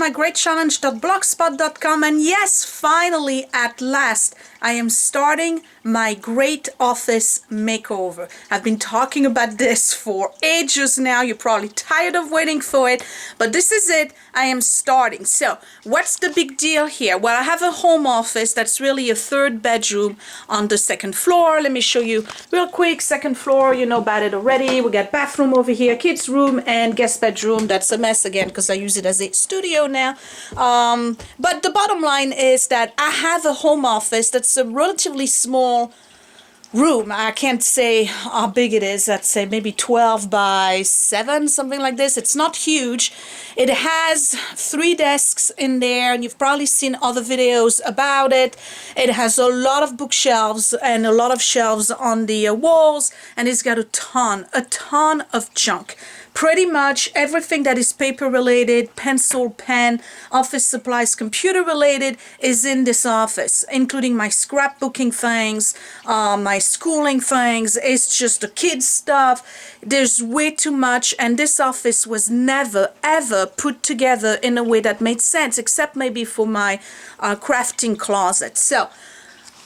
mygreatchallenge.blogspot.com, and yes, finally, at last, I am starting my great office makeover. I've been talking about this for ages now. You're probably tired of waiting for it, but this is it. I am starting. So what's the big deal here? Well, I have a home office that's really a third bedroom on the second floor. Let me show you real quick. Second floor, you know about it already. We got bathroom over here, kids room, and guest bedroom. That's a mess again because I use it as a studio now. But the bottom line is that I have a home office that's a relatively small room. I can't say how big it is. I'd say maybe 12 by 7, something like this. It's not huge. It has 3 desks in there, and you've probably seen other videos about it. It has a lot of bookshelves and a lot of shelves on the walls, and it's got a ton of junk. Pretty much everything that is paper related, pencil, pen, office supplies, computer related is in this office, including my scrapbooking things, my schooling things. It's just the kids stuff. There's way too much, and this office was never ever put together in a way that made sense, except maybe for my crafting closet. So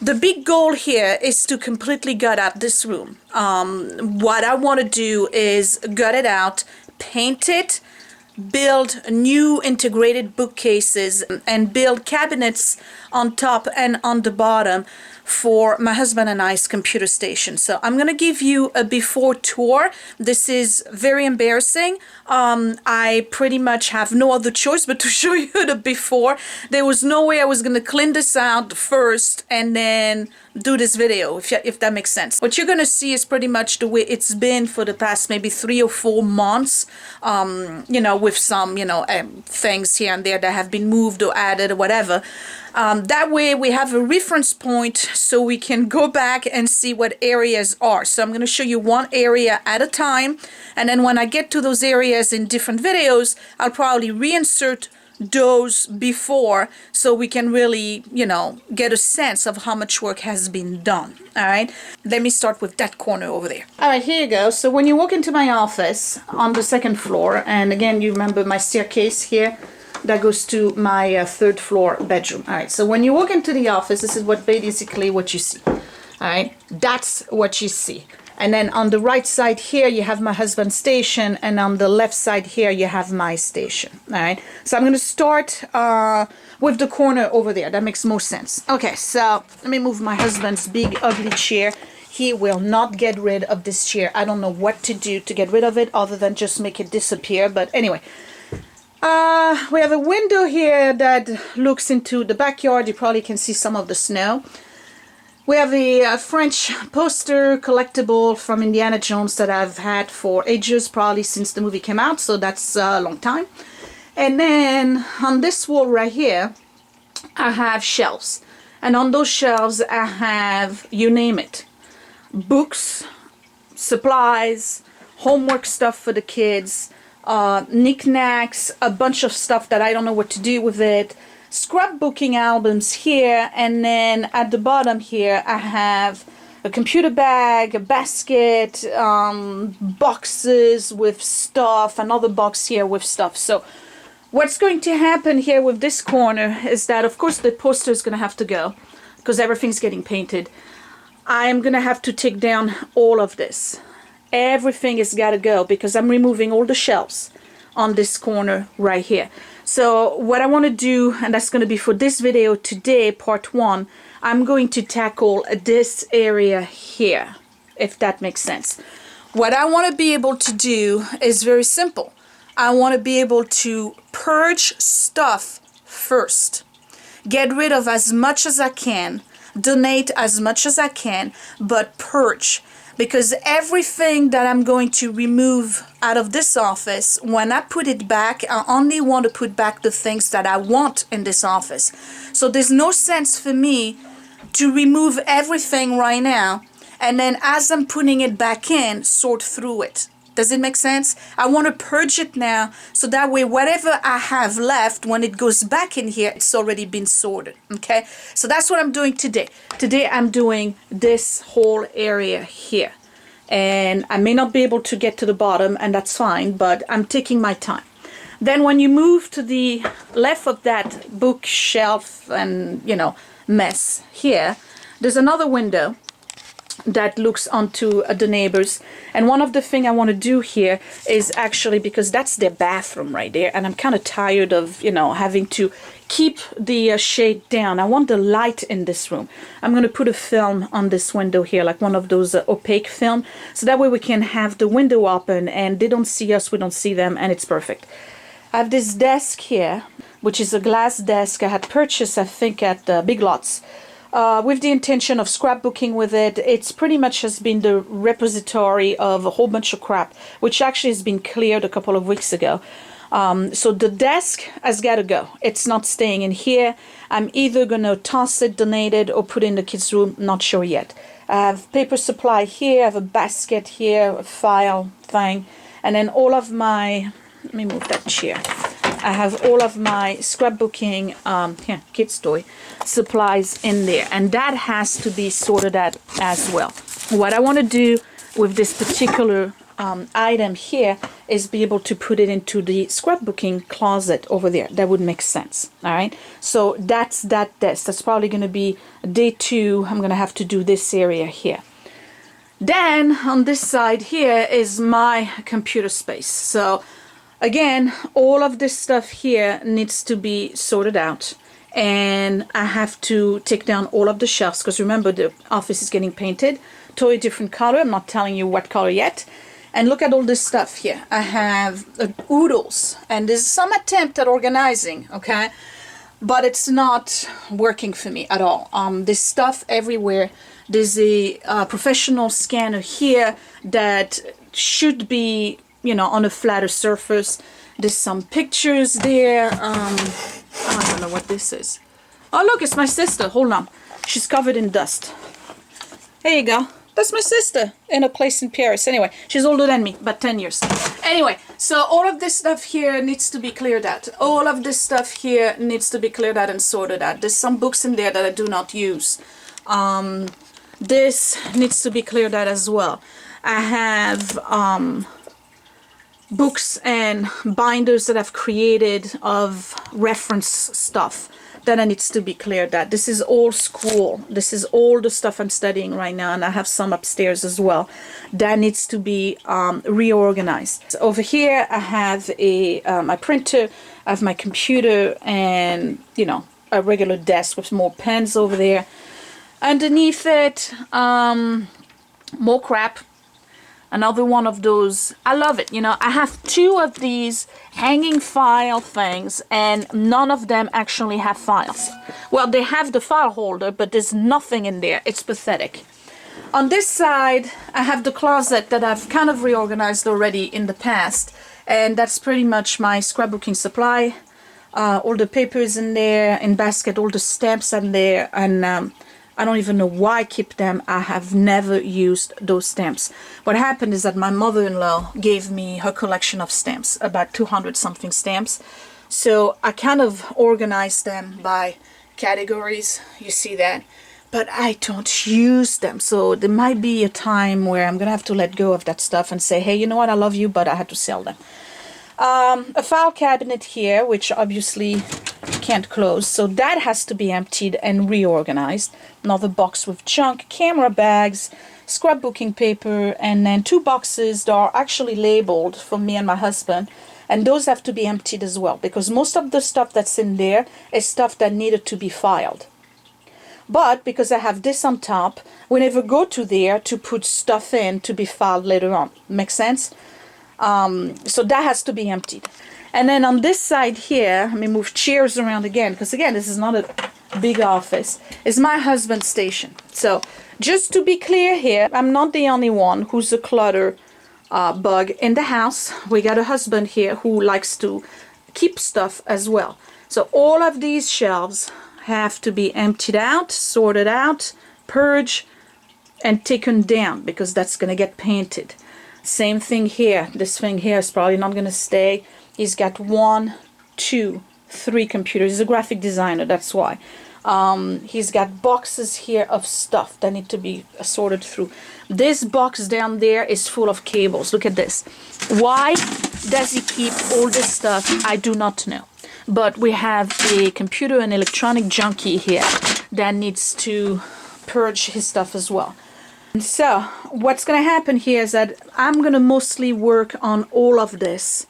the big goal here is to completely gut out this room. What I want to do is gut it out, paint it, build new integrated bookcases, and build cabinets on top and on the bottom for my husband and I's computer station. So I'm gonna give you a before tour. This is very embarrassing. I pretty much have no other choice but to show you the before. There was no way I was gonna clean this out first and then do this video, if that makes sense. What you're gonna see is pretty much the way it's been for the past maybe 3 or 4 months, you know, with some, you know, things here and there that have been moved or added or whatever. That way we have a reference point so we can go back and see what areas are. So I'm going to show you one area at a time, and then when I get to those areas in different videos, I'll probably reinsert those before so we can really, you know, get a sense of how much work has been done. All right, let me start with that corner over there. All right, here you go. So when you walk into my office on the second floor, and again, you remember my staircase here, that goes to my third floor bedroom. All right, so when you walk into the office, this is basically what you see. All right, that's what you see. And then on the right side here, you have my husband's station, and on the left side here, you have my station. All right, so I'm going to start with the corner over there. That makes more sense. Okay, so let me move my husband's big, ugly chair. He will not get rid of this chair. I don't know what to do to get rid of it other than just make it disappear. But anyway, we have a window here that looks into the backyard. You probably can see some of the snow. We have a French poster collectible from Indiana Jones that I've had for ages, probably since the movie came out, so that's a long time. And then on this wall right here, I have shelves. And on those shelves, I have, you name it, books, supplies, homework stuff for the kids, knickknacks, a bunch of stuff that I don't know what to do with it, scrapbooking albums here, and then at the bottom here I have a computer bag, a basket, boxes with stuff, another box here with stuff. So what's going to happen here with this corner is that, of course, the poster is going to have to go because everything's getting painted. I am going to have to take down all of this. Everything has got to go because I'm removing all the shelves on this corner right here. So what I want to do, and that's going to be for this video today, part 1, I'm going to tackle this area here, if that makes sense. What I want to be able to do is very simple. I want to be able to purge stuff first. Get rid of as much as I can, donate as much as I can, but purge. Because everything that I'm going to remove out of this office, when I put it back, I only want to put back the things that I want in this office. So there's no sense for me to remove everything right now and then as I'm putting it back in, sort through it. Does it make sense? I want to purge it now so that way whatever I have left, when it goes back in here, it's already been sorted. Okay? So that's what I'm doing today. Today I'm doing this whole area here. And I may not be able to get to the bottom, and that's fine, but I'm taking my time. Then when you move to the left of that bookshelf and, you know, mess here, there's another window that looks onto the neighbors. And one of the things I want to do here is actually, because that's their bathroom right there, and I'm kind of tired of, you know, having to keep the shade down. I want the light in this room. I'm going to put a film on this window here, like one of those opaque film, so that way we can have the window open and they don't see us, we don't see them, and it's perfect. I have this desk here, which is a glass desk I had purchased, I think, at Big Lots. With the intention of scrapbooking with it. It's pretty much has been the repository of a whole bunch of crap, which actually has been cleared a couple of weeks ago. So the desk has got to go. It's not staying in here. I'm either going to toss it, donate it, or put it in the kids' room. Not sure yet. I have paper supply here. I have a basket here, a file thing. And then all of my... Let me move that chair. I have all of my scrapbooking, kids' toy supplies in there, and that has to be sorted out as well. What I want to do with this particular item here is be able to put it into the scrapbooking closet over there. That would make sense. All right, so that's that desk. That's probably going to be day 2. I'm going to have to do this area here. Then on this side here is my computer space. So again, all of this stuff here needs to be sorted out, and I have to take down all of the shelves, because remember, the office is getting painted to a different color. I'm not telling you what color yet. And look at all this stuff here. I have oodles, and there's some attempt at organizing, okay? But it's not working for me at all. There's stuff everywhere. There's a professional scanner here that should be, you know, on a flatter surface. There's some pictures there. I don't know what this is. Oh, look, it's my sister. Hold on. She's covered in dust. There you go. That's my sister in a place in Paris. Anyway, she's older than me, about 10 years. Anyway, so all of this stuff here needs to be cleared out. All of this stuff here needs to be cleared out and sorted out. There's some books in there that I do not use. This needs to be cleared out as well. I have books and binders that I've created of reference stuff that needs to be cleared out. This is old school. This is all the stuff I'm studying right now, and I have some upstairs as well that needs to be reorganized. So over here I have my printer, I have my computer, and, you know, a regular desk with more pens over there. Underneath it, more crap. Another one of those. I love it. You know, I have 2 of these hanging file things, and none of them actually have files. Well, they have the file holder, but there's nothing in there. It's pathetic. On this side, I have the closet that I've kind of reorganized already in the past, and that's pretty much my scrapbooking supply. All the papers in there, in basket, all the stamps in there, and I don't even know why I keep them. I have never used those stamps. What happened is that my mother-in-law gave me her collection of stamps, about 200 something stamps. So I kind of organized them by categories. You see that? But I don't use them. So there might be a time where I'm going to have to let go of that stuff and say, hey, you know what? I love you, but I had to sell them. A file cabinet here, which obviously can't close, so that has to be emptied and reorganized. Another box with junk, camera bags, scrapbooking paper, and then 2 boxes that are actually labeled for me and my husband, and those have to be emptied as well, because most of the stuff that's in there is stuff that needed to be filed. But because I have this on top, we never go to there to put stuff in to be filed later on. Make sense? So that has to be emptied. And then on this side here, let me move chairs around again, because again, this is not a big office, is my husband's station. So just to be clear here, I'm not the only one who's a clutter bug in the house. We got a husband here who likes to keep stuff as well. So all of these shelves have to be emptied out, sorted out, purged, and taken down, because that's going to get painted. Same thing here. This thing here is probably not going to stay. He's got 1, 2, 3 computers. He's a graphic designer, that's why. He's got boxes here of stuff that need to be sorted through. This box down there is full of cables. Look at this. Why? does he keep all this stuff? I do not know. But we have a computer and electronic junkie here that needs to purge his stuff as well. So what's going to happen here is that I'm going to mostly work on all of this,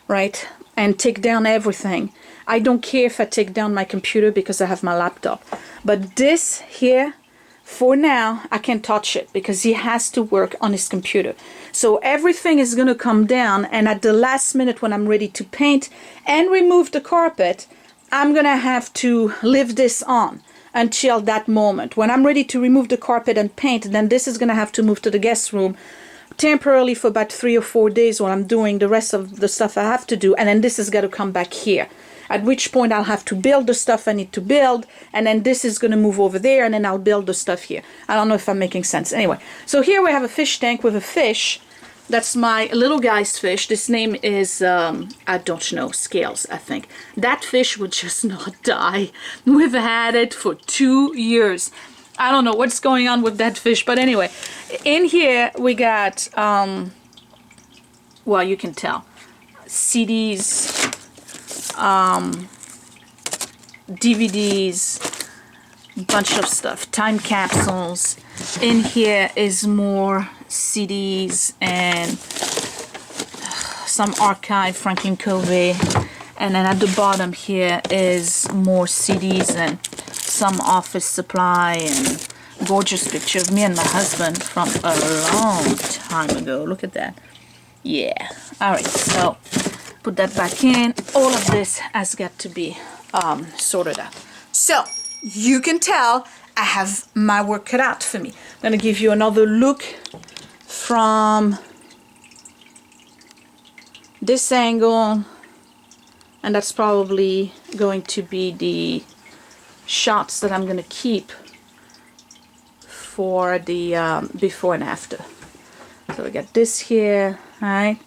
right? And take down everything. I don't care if I take down my computer because I have my laptop. But this here, for now, I can't touch it because he has to work on his computer. So everything is going to come down, and at the last minute when I'm ready to paint and remove the carpet, I'm going to have to leave this on until that moment. When I'm ready to remove the carpet and paint, then this is going to have to move to the guest room temporarily for about 3 or 4 days while I'm doing the rest of the stuff I have to do, and then this is going to come back here. At which point I'll have to build the stuff I need to build, and then this is going to move over there, and then I'll build the stuff here. I don't know if I'm making sense. Anyway, so here we have a fish tank with a fish. That's my little guy's fish. This name is, I don't know, Scales, I think. That fish would just not die. We've had it for 2 years. I don't know what's going on with that fish, but anyway, in here we got, well, you can tell, CDs, DVDs, bunch of stuff, time capsules. In here is more CDs and some archive, Franklin Covey, and then at the bottom here is more CDs and some office supply and gorgeous picture of me and my husband from a long time ago. Look at that. Yeah. Alright, so put that back in. All of this has got to be sorted out. So you can tell I have my work cut out for me. I'm going to give you another look from this angle, and that's probably going to be the shots that I'm going to keep for the before and after. So we got this here, right?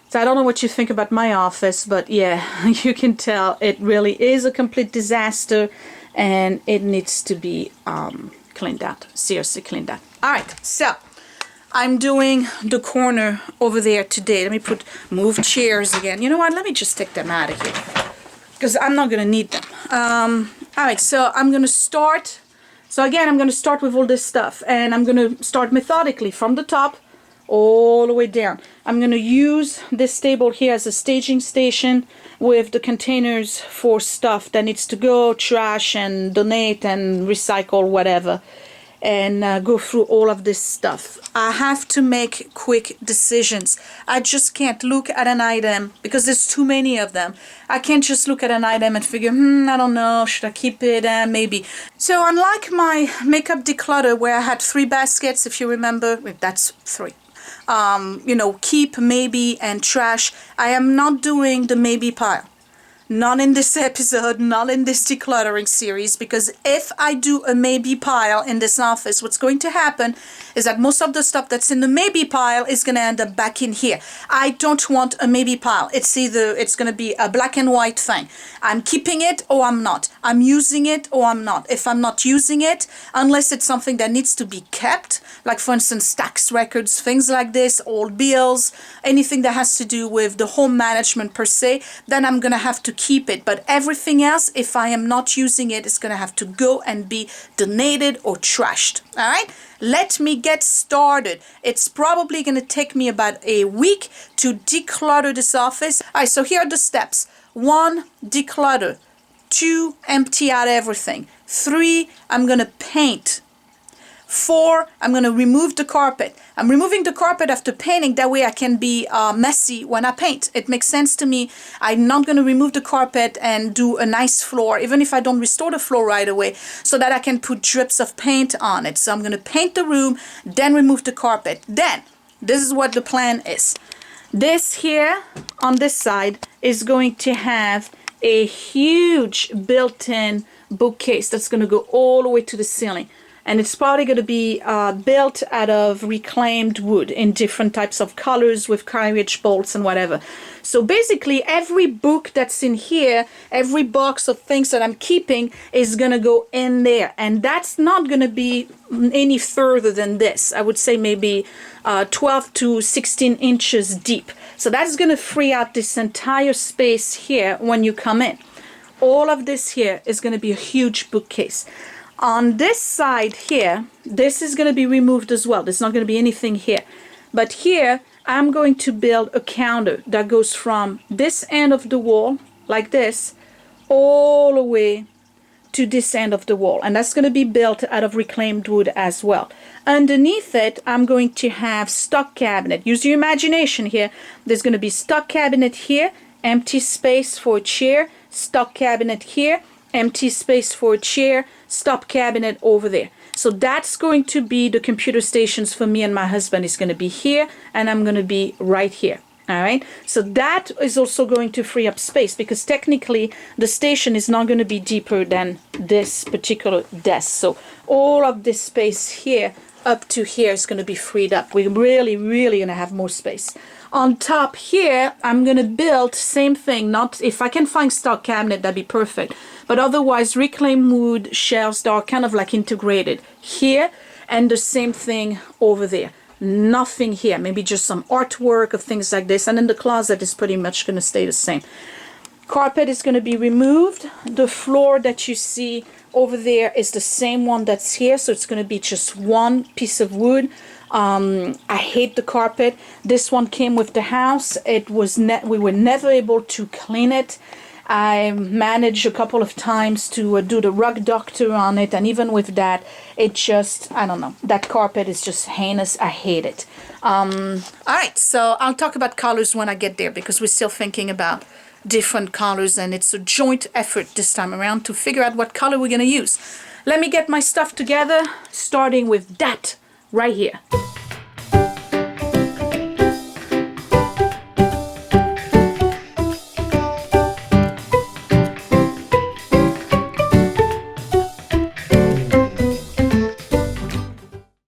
So I don't know what you think about my office, but yeah, you can tell it really is a complete disaster, and it needs to be cleaned out, seriously cleaned out. All right, so I'm doing the corner over there today. Let me move chairs again. You know what? Let me just take them out of here because I'm not going to need them. All right, so I'm going to start. So again, I'm going to start with all this stuff, and I'm going to start methodically from the top all the way down. I'm going to use this table here as a staging station with the containers for stuff that needs to go, trash and donate and recycle, whatever, and go through all of this stuff. I have to make quick decisions. I just can't look at an item because there's too many of them. I can't just look at an item and figure, I don't know, should I keep it? Maybe. So unlike my makeup declutter where I had 3 baskets, if you remember, that's 3. You know, keep, maybe, and trash. I am not doing the maybe pile. Not in this episode, not in this decluttering series, because if I do a maybe pile in this office, what's going to happen is that most of the stuff that's in the maybe pile is going to end up back in here. I don't want a maybe pile. It's going to be a black and white thing. I'm keeping it or I'm not. I'm using it or I'm not. If I'm not using it, unless it's something that needs to be kept, like for instance tax records, things like this, old bills, anything that has to do with the home management per se, then I'm going to have to keep it. But everything else, if I am not using it, it's going to have to go and be donated or trashed. All right, let me get started. It's probably going to take me about a week to declutter this office. All right, so here are the steps. 1, declutter. 2, empty out everything. 3, I'm going to paint. 4, I'm going to remove the carpet. I'm removing the carpet after painting. That way I can be messy when I paint. It makes sense to me. I'm not going to remove the carpet and do a nice floor, even if I don't restore the floor right away, so that I can put drips of paint on it. So I'm going to paint the room, then remove the carpet. Then, this is what the plan is. This here, on this side, is going to have a huge built-in bookcase that's going to go all the way to the ceiling. and it's probably going to be built out of reclaimed wood in different types of colors with carriage bolts and whatever. So basically every book that's in here, every box of things that I'm keeping is going to go in there, and that's not going to be any further than this. I would say maybe 12 to 16 inches deep. So that's going to free out this entire space here when you come in. All of this here is going to be a huge bookcase. On this side here, this is going to be removed as well. There's not going to be anything here. But here, I'm going to build a counter that goes from this end of the wall, like this, all the way to this end of the wall. And that's going to be built out of reclaimed wood as well. Underneath it, I'm going to have stock cabinet. Use your imagination here. There's going to be stock cabinet here, empty space for a chair, stock cabinet here, empty space for a chair, stock cabinet over there. So that's going to be the computer stations for me and my husband. Is going to be here, and I'm going to be right here. All right, so that is also going to free up space, because technically the station is not going to be deeper than this particular desk. So all of this space here up to here is going to be freed up. We're really going to have more space. On top here, I'm going to build same thing. Not if I can find stock cabinet, that'd be perfect. But otherwise, reclaimed wood shelves that are kind of like integrated here, and the same thing over there. Nothing here, maybe just some artwork or things like this, and then the closet is pretty much going to stay the same. Carpet is going to be removed. The floor that you see over there is the same one that's here, so it's going to be just one piece of wood. I hate the carpet. This one came with the house. It was we were never able to clean it. I managed a couple of times to do the rug doctor on it, and even with that, it just, I don't know, that carpet is just heinous. I hate it. All right, so I'll talk about colors when I get there, because we're still thinking about different colors, and it's a joint effort this time around to figure out what color we're going to use. Let me get my stuff together, starting with that right here.